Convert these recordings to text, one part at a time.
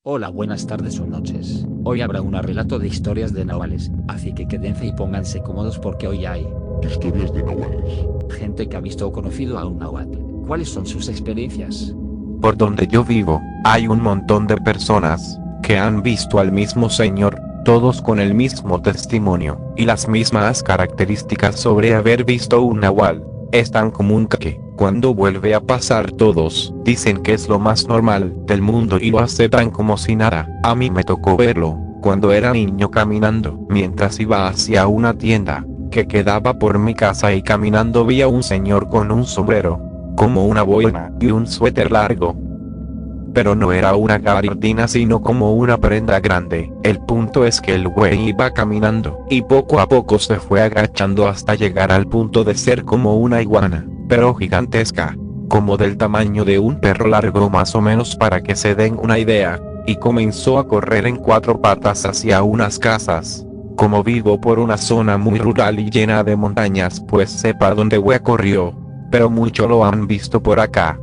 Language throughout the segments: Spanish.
Hola, buenas tardes o noches. Hoy habrá un relato de historias de nahuales, así que quédense y pónganse cómodos porque hoy hay Historias de nahuales. gente que ha visto o conocido a un nahual. ¿Cuáles son sus experiencias? Por donde yo vivo, hay un montón de personas que han visto al mismo señor, todos con el mismo testimonio y las mismas características sobre haber visto un nahual. Es tan común que, cuando vuelve a pasar, todos dicen que es lo más normal del mundo y lo aceptan como si nada. A mí me tocó verlo cuando era niño caminando mientras iba hacia una tienda que quedaba por mi casa, y caminando vi a un señor con un sombrero, como una boina, y un suéter largo. Pero no era una gabardina sino como una prenda grande. El punto es que el güey iba caminando, y poco a poco se fue agachando hasta llegar al punto de ser como una iguana, pero gigantesca, como del tamaño de un perro largo más o menos, para que se den una idea, y comenzó a correr en cuatro patas hacia unas casas. Como vivo por una zona muy rural y llena de montañas, pues sepa dónde güey corrió, pero mucho lo han visto por acá.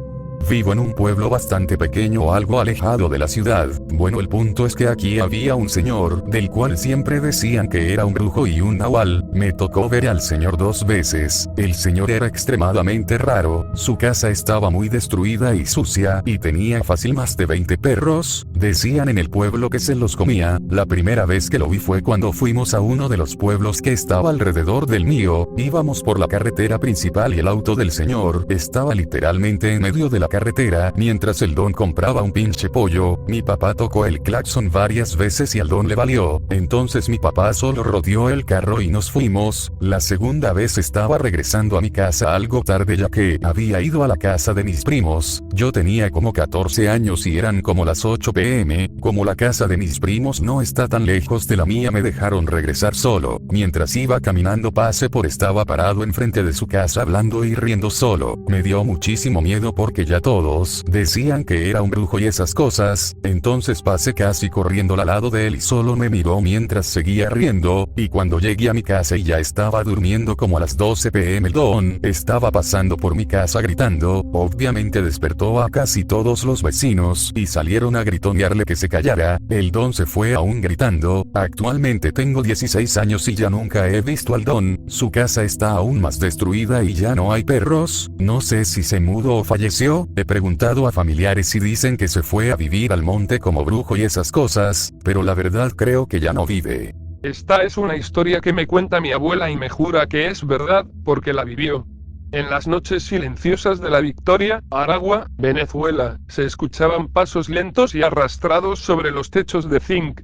Vivo en un pueblo bastante pequeño, algo alejado de la ciudad. Bueno, el punto es que aquí había un señor, del cual siempre decían que era un brujo y un nahual. Me tocó ver al señor 2 veces. El señor era extremadamente raro, su casa estaba muy destruida y sucia, y tenía fácil más de 20 perros. Decían en el pueblo que se los comía. La primera vez que lo vi fue cuando fuimos a uno de los pueblos que estaba alrededor del mío. Íbamos por la carretera principal y el auto del señor estaba literalmente en medio de la carretera mientras el don compraba un pinche pollo. Mi papá tocó el claxon varias veces y al don le valió. Entonces mi papá solo rodeó el carro y nos fuimos. La segunda vez estaba regresando a mi casa algo tarde, ya que había ido a la casa de mis primos. Yo tenía como 14 años y eran como las 8 p.m. Como la casa de mis primos no está tan lejos de la mía, me dejaron regresar solo. Mientras iba caminando pasé por, estaba parado enfrente de su casa hablando y riendo solo. Me dio muchísimo miedo porque ya todos decían que era un brujo y esas cosas. Entonces pasé casi corriendo al lado de él y solo me miró mientras seguía riendo, y cuando llegué a mi casa y ya estaba durmiendo como a las 12 p.m. el don estaba pasando por mi casa gritando. Obviamente despertó a casi todos los vecinos y salieron a gritonearle que se callara. El don se fue aún gritando. Actualmente tengo 16 años y ya nunca he visto al don. Su casa está aún más destruida y ya no hay perros. No sé si se mudó o falleció. He preguntado a familiares y dicen que se fue a vivir al monte como brujo y esas cosas, pero la verdad creo que ya no vive. Esta es una historia que me cuenta mi abuela y me jura que es verdad, porque la vivió. En las noches silenciosas de La Victoria, Aragua, Venezuela, se escuchaban pasos lentos y arrastrados sobre los techos de zinc.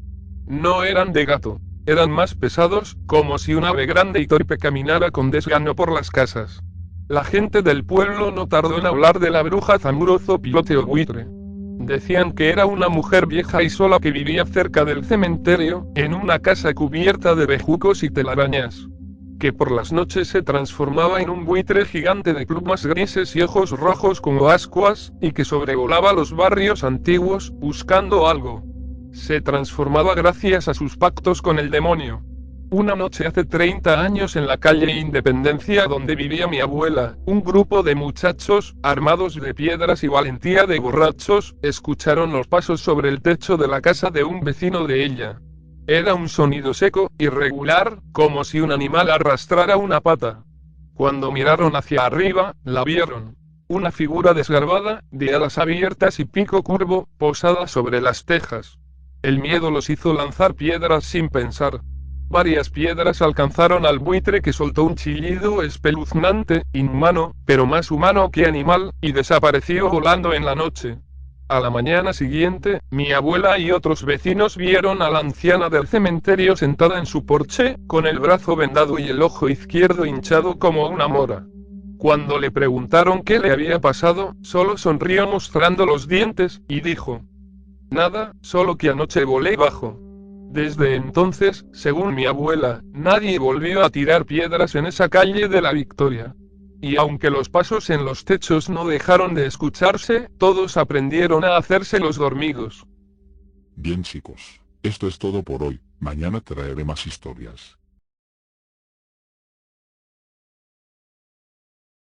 No eran de gato, eran más pesados, como si un ave grande y torpe caminara con desgano por las casas. La gente del pueblo no tardó en hablar de la bruja Zamurozo Pilote o Buitre. Decían que era una mujer vieja y sola que vivía cerca del cementerio, en una casa cubierta de bejucos y telarañas. Que por las noches se transformaba en un buitre gigante de plumas grises y ojos rojos como ascuas, y que sobrevolaba los barrios antiguos, buscando algo. Se transformaba gracias a sus pactos con el demonio. Una noche hace 30 años en la calle Independencia donde vivía mi abuela, un grupo de muchachos, armados de piedras y valentía de borrachos, escucharon los pasos sobre el techo de la casa de un vecino de ella. Era un sonido seco, irregular, como si un animal arrastrara una pata. Cuando miraron hacia arriba, la vieron. Una figura desgarbada, de alas abiertas y pico curvo, posada sobre las tejas. El miedo los hizo lanzar piedras sin pensar. Varias piedras alcanzaron al buitre, que soltó un chillido espeluznante, inhumano, pero más humano que animal, y desapareció volando en la noche. A la mañana siguiente, mi abuela y otros vecinos vieron a la anciana del cementerio sentada en su porche, con el brazo vendado y el ojo izquierdo hinchado como una mora. Cuando le preguntaron qué le había pasado, solo sonrió mostrando los dientes, y dijo: "Nada, solo que anoche volé bajo". Desde entonces, según mi abuela, nadie volvió a tirar piedras en esa calle de La Victoria. Y aunque los pasos en los techos no dejaron de escucharse, todos aprendieron a hacerse los dormidos. Bien chicos, esto es todo por hoy, mañana traeré más historias.